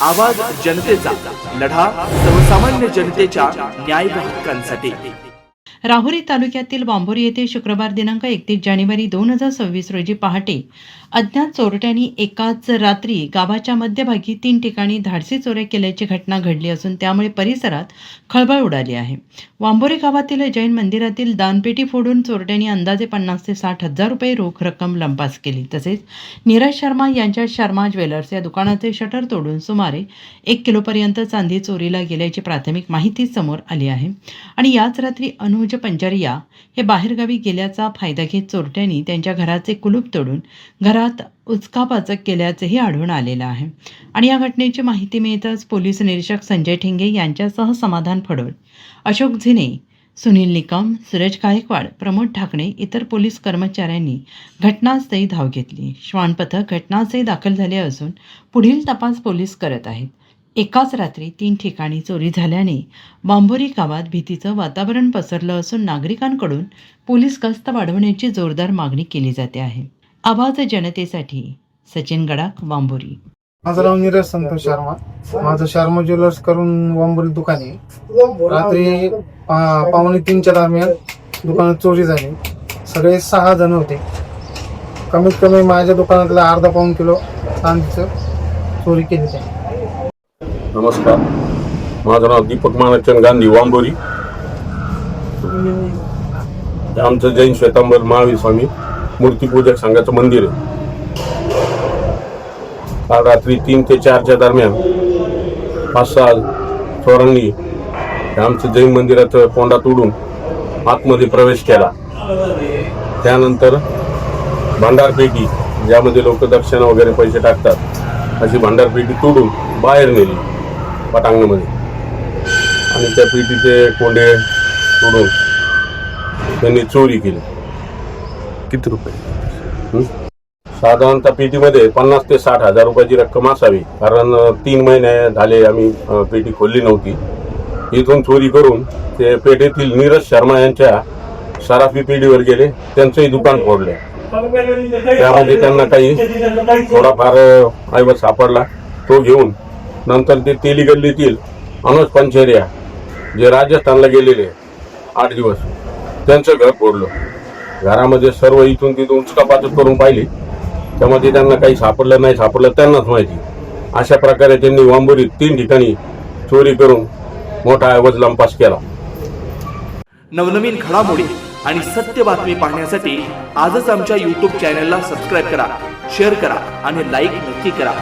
आवाज जनतेचा, लढा सर्वसामान्य जनतेच्या न्याय व हक्कांसाठी। राहुरी तालुक्यातील वांबोरी येथे शुक्रवार दिनांक 31 जानेवारी 2026 रोजी पहाटे अज्ञात चोरट्यांनी एकाच रात्री गावाच्या मध्यभागी 3 ठिकाणी धाडसी चोऱ्या केल्याची घटना घडली असून त्यामुळे परिसरात खळबळ उडाली आहे। वांबोरी गावातील जैन मंदिरातील दानपेटी फोडून चोरट्यांनी अंदाजे 50 ते 60 हजार रुपये रोख रक्कम लंपास केली। तसेच नीरज शर्मा यांच्या शर्मा ज्वेलर्स या दुकानाचे शटर तोडून सुमारे 1 किलोपर्यंत चांदी चोरीला गेल्याची प्राथमिक माहिती समोर आली आहे। आणि याच रात्री अनुज पंजारिया हे बाहेरगावी गेल्याचा फायदा घेत चोरट्यांनी त्यांच्या घराचे कुलूप तोडून घरात उचकापाचक केल्याचेही आढळून आलेलं आहे। आणि या घटनेची माहिती मिळताच पोलीस निरीक्षक संजय ठेंगे यांच्यासह समाधान फडोल, अशोक झिने, सुनील निकम, सूरज गायकवाड, प्रमोद ठाकणे इतर पोलीस कर्मचाऱ्यांनी घटनास्थळी धाव घेतली। श्वान पथक घटनास्थळी दाखल झाले असून पुढील तपास पोलीस करत आहेत। एकाच रात्री 3 ठिकाणी चोरी झाल्याने वांबोरी गावात भीतीचं वातावरण पसरलं असून नागरिकांकडून पोलीस गस्त वाढवण्याची जोरदार मागणी केली जाते आहे। आवाज जनतेसाठी सचिन गडाख, वांबोरी। माझं नाव नीरज संतोष शर्मा, माझं शर्मा ज्वेलर्स करून वांबोरी दुकान आहे। रात्री 2:45च्या दरम्यान दुकानात चोरी झाली। सगळे 6 जण होते। कमीत कमी माझ्या दुकानातला अर्धा-पाऊण किलो चांदीचं चोरी केली त्यांनी। नमस्कार, माझं नाव दीपक मानचंद गांधी, वांबोरी। आमचं जैन श्वेतांबर महावीर स्वामी मूर्तिपूजक संघाचं मंदिर आहे। काल रात्री 3 ते 4च्या दरम्यान 5-6 चोरांनी आमचं जैन मंदिराचं कोंडा तोडून आतमध्ये प्रवेश केला। त्यानंतर भांडारपेटी, ज्यामध्ये लोक दक्षिणा वगैरे पैसे टाकतात, अशी भांडारपेटी तोडून बाहेर नेली पटांगणामध्ये आणि त्या पेटीचे कोंडे तोडून त्यांनी चोरी केली। किती रुपये? साधारणतः पेटीमध्ये 50 ते 60 हजार रुपयाची रक्कम असावी, कारण 3 महिने झाले आम्ही पेटी खोलली नव्हती। इथून चोरी करून ते पेठेतील नीरज शर्मा यांच्या सराफी पेढीवर गेले, त्यांचंही दुकान फोडले। त्यामध्ये त्यांना काही थोडाफार ऐवज सापडला, तो घेऊन नंतर ते तेली गल्लीतील अनुज पंजारिया, जे राजस्थानला गेलेले 8 दिवस, त्यांचं घर फोडलं। घरामध्ये सर्व इथून तिथून उचकापाचक करून पाहिली, त्यामध्ये त्यांना काही सापडलं नाही सापडलं त्यांनाच माहिती। अशा प्रकारे त्यांनी वांबोरीत 3 ठिकाणी चोरी करून मोठा ऐवज लंपास केला। नवनवीन घडामोडी आणि सत्य बातमी पाहण्यासाठी आजच आमच्या YouTube चॅनलला सबस्क्राईब करा, शेअर करा आणि लाईक नक्की करा।